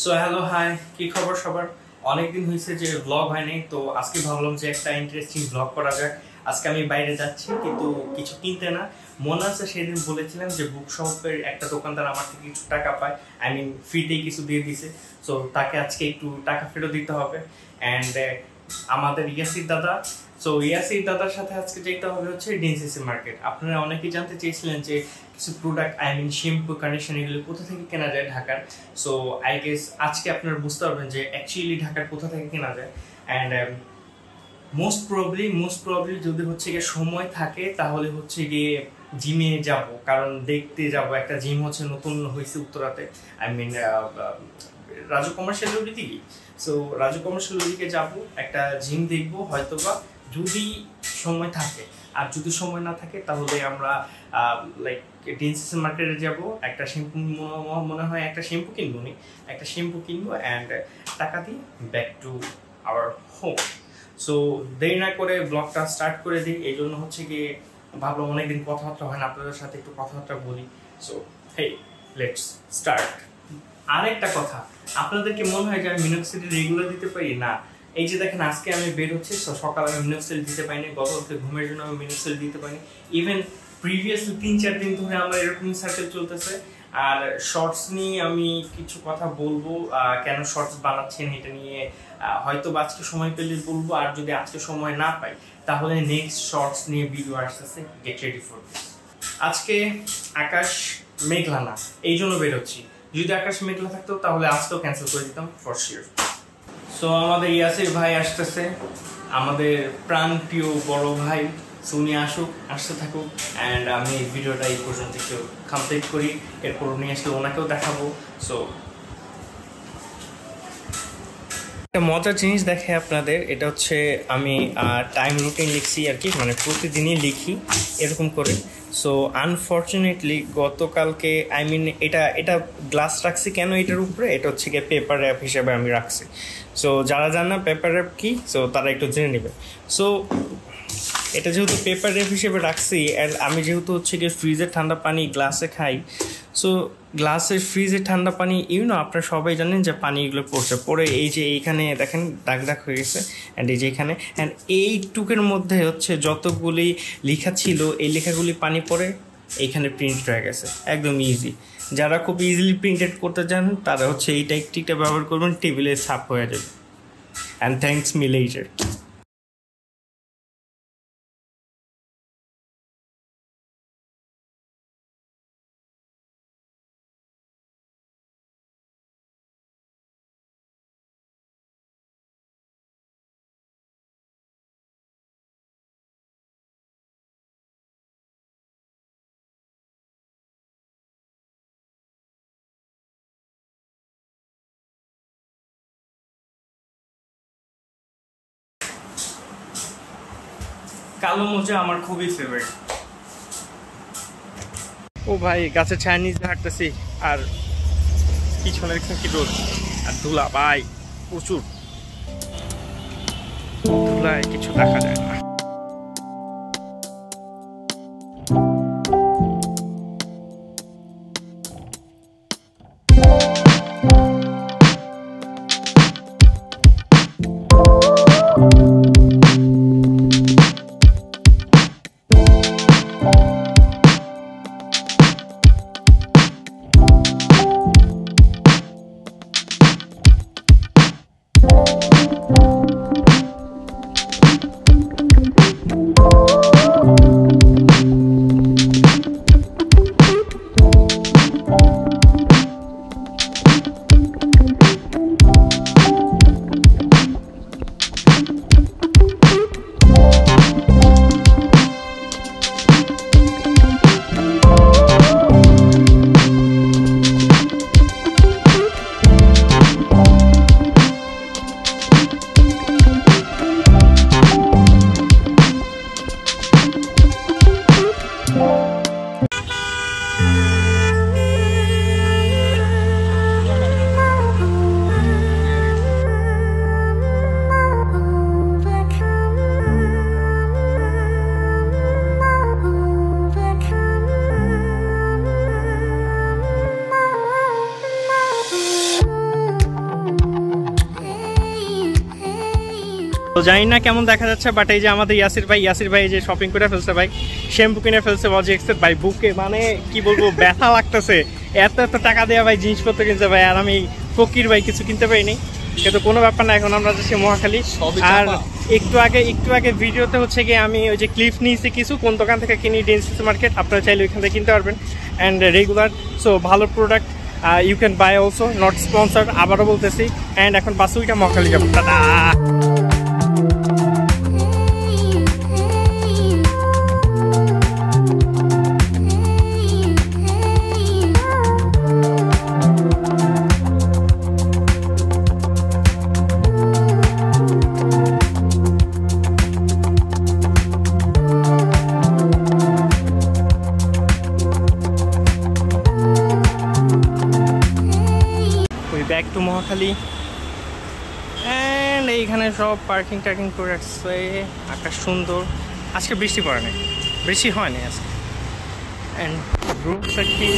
So hello hi, কি খবর সবার? অনেকদিন হয়েছে যে ব্লগ হয়নি, তো আজকে ভাবলাম যে একটা ইন্টারেস্টিং ব্লগ করা যাক। আজকে আমি বাইরে যাচ্ছি, কিন্তু কিছু কিনতে না। মনে আছে সেদিন বলেছিলাম যে বুক শপের একটা দোকানদার আমার থেকে কিছু টাকা পায়, আই মিন ফ্রিতেই কিছু দিয়ে দিছে। সো তাকে আজকে একটু টাকা ফেরত দিতে হবে। অ্যান্ড আমাদের ইয়াসির দাদা, সো ইয়াসির দাদার সাথে আজকে যেতে হবে হচ্ছে ডিএনসিসি মার্কেট। আপনারা অনেকেই জানতে চেয়েছিলেন যে কিছু product, I mean shampoo, conditioner এগুলো কোথা থেকে কেনা যায় ঢাকার। সো আই গেস আজকে আপনারা বুঝতে পারবেন যে অ্যাকচুয়ালি ঢাকার কোথা থেকে কেনা যায়। অ্যান্ড মোস্ট প্রবলি যদি হচ্ছে গিয়ে সময় থাকে তাহলে হচ্ছে গিয়ে জিমে যাব, কারণ দেখতে যাব একটা জিম হচ্ছে নতুন হয়েছে উত্তরাতে, আই মিন রাজু কমার্শিয়াল দিকে। সো রাজু কমার্শিয়াল দিকে যাব, একটা জিম দেখবো হয়তোবা, যদি সময় থাকে। আর যদি সময় না থাকে তাহলে আমরা লাইক ডিএনসিসি মার্কেটে যাব, একটা শ্যাম্পু, মনে হয় একটা শ্যাম্পু কিনবো অ্যান্ড টাকা দিয়ে back to our home. So দেরি না করে ব্লগটা স্টার্ট করে দিই। এই জন্য হচ্ছে গিয়ে ভাবলাম অনেকদিন কথাবার্তা হয় না, আপনাদের সাথে একটু কথাবার্তা বলি। So hey, let's start. আরেকটা কথা, আপনাদেরকে মনে হয় যে আমি মিনোক্সিডিল রেগুলার দিতে পারি না? এই যে দেখেন, আজকে আমি বের হচ্ছি, সকালে আমি মিনোক্সিডিল দিতে পারিনি, গতকালকে ঘুমের জন্য আমি মিনোক্সিডিল দিতে পারিনি। ইভেন প্রিভিয়াসলি 3-4 দিন ধরে আমার এরকমই সার্কেল চলতেছে। আর শর্টস নিয়ে আমি কিছু কথা বলবো, কেন শর্টস বানাচ্ছেন এটা নিয়ে হয়তো আজকে সময় পেলে বলবো, আর যদি আজকে সময় না পাই তাহলে নেক্সট শর্টস নিয়ে ভিডিও আসতেছে, গেট রেডি ফর দিস। আজকে আকাশ মেঘলা না, এই জন্য বেরোচ্ছি। যদি আকাশ মেঘলা থাকতো তাহলে আজকেও ক্যান্সেল করে দিতাম ফর শিওর। সো আমাদের ইয়াসির ভাই আসতেছে, আমাদের প্রাণ প্রিয় বড় ভাই। উনি আসতে থাকুক, অ্যান্ড আমি এই ভিডিওটা এই পর্যন্ত একটু কমপ্লিট করি, এরপর উনি আসলে ওনাকেও দেখাবো। সো একটা মজার জিনিস দেখে আপনাদের, এটা হচ্ছে আমি টাইম রুটিন লিখছি আর কি, মানে প্রতিদিনই লিখি এরকম করে। সো আনফর্চুনেটলি গতকালকে, আই মিন এটা গ্লাস রাখছি কেন এটার উপরে, এটা হচ্ছে গিয়ে পেপার র্যাপ হিসেবে আমি রাখছি। সো যারা জান না পেপার র্যাপ কি, সো তারা একটু জেনে নেবে। সো এটা যেহেতু পেপার র্যাপ হিসেবে রাখছি, অ্যান্ড আমি যেহেতু হচ্ছে গিয়ে ফ্রিজের ঠান্ডা পানি গ্লাসে খাই, সো গ্লাসের ফ্রিজের ঠান্ডা পানি আপনারা সবাই জানেন যে পানিগুলো পড়ে এই যে এইখানে দেখেন দাগ হয়ে গেছে, অ্যান্ড এই যে এখানে, অ্যান্ড এইটুকের মধ্যে হচ্ছে যতগুলি লেখা ছিল এই লেখাগুলি পানি পড়ে এইখানে প্রিন্ট হয়ে গেছে, একদম ইজি। যারা খুব ইজিলি প্রিন্টেড করতে চান তারা হচ্ছে এই টেকনিকটা ব্যবহার করবেন, টেবিলে ছাপ হয়ে যাবে। And thanks me letter. কালো মোজা আমার খুবই ফেভারিট। ও ভাই, গাছের ছায়া নিচে হাঁটতেছি, আর পিছনে দেখছেন কি রোদ আর ধুলা, ভাই প্রচুর ধুলায় কিছু দেখা যায় না। তো জানি না কেমন দেখা যাচ্ছে, বাট এই যে আমাদের ইয়াসির ভাই যে শপিং করে ফেলছে ভাই, শ্যাম্পু কিনে ফেলছে লজিক্সের ভাই, বুকে মানে কি বলবো ব্যথা লাগতেছে, এত টাকা দেওয়া ভাই জিনিসপত্র কিনছে ভাই, আর আমি ফকির ভাই কিছু কিনতে পারিনি, কিন্তু কোনো ব্যাপার না। এখন আমরা যাচ্ছি মহাখালী। আর একটু আগে ভিডিওতে হচ্ছে গিয়ে আমি ওই যে ক্লিপ নিয়েছি কিছু, কোন দোকান থেকে কিনি, ডেনসিটি মার্কেট, আপনারা চাইলে ওইখান থেকে কিনতে পারবেন অ্যান্ড রেগুলার, সো ভালো product, you can buy also, not sponsor, আবারও বলতেছি। অ্যান্ড এখন বাসে ওইটা মহাখালী যাবো, tata. Back to Mohakhali and এইখানে সব পার্কিং টার্কিং করে রাখছে। আকাশ সুন্দর, আজকে বৃষ্টি পড়ে নাই, বৃষ্টি হয়নি আজকে। অ্যান্ড রুমস কি